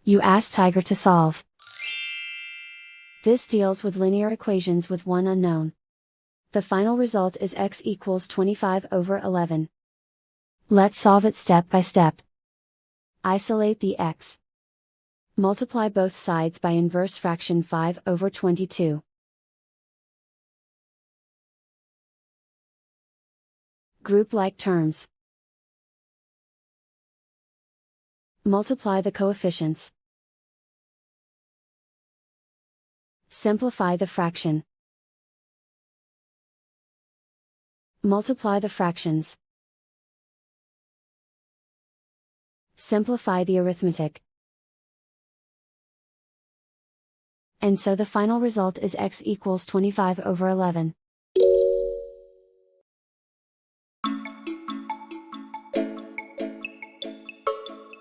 You ask Tiger to solve. This deals with linear equations with one unknown. The final result is x equals 25/11. Let's solve it step by step. Isolate the x. Multiply both sides by inverse fraction 5/22. Group like terms. Multiply the coefficients. Simplify the fraction. Multiply the fractions. Simplify the arithmetic. And so the final result is x equals 25/11.